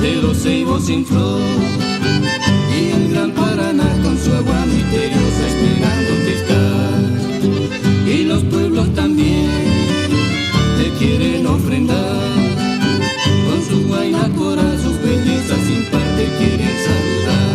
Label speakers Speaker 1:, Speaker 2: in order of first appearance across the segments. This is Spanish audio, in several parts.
Speaker 1: de los ceibos sin flor, y el gran Paraná con su agua misteriosa esperándote está. Y los pueblos también te quieren ofrendar, con su guayna cora, sus bellezas sin par te quieren saludar.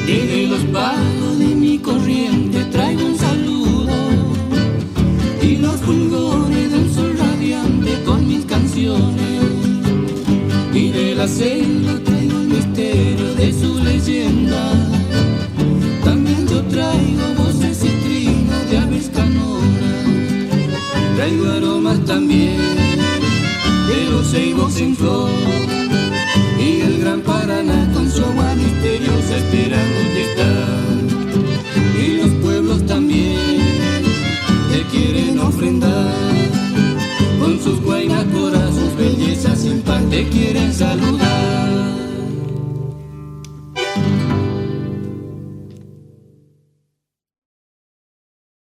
Speaker 1: Desde los pagos de mi corriente traigo un saludo y los fulgores del sol radiante con mis canciones, y de la selva traigo el misterio de su leyenda. También yo traigo voces y trinos de aves canonas, traigo aromas también de los ceibos en flor, y el gran Paraná con su agua misteriosa esperándote está. Y los pueblos también te quieren ofrendar, con sus guaynacoras, sus bellezas sin par te quieren saludar.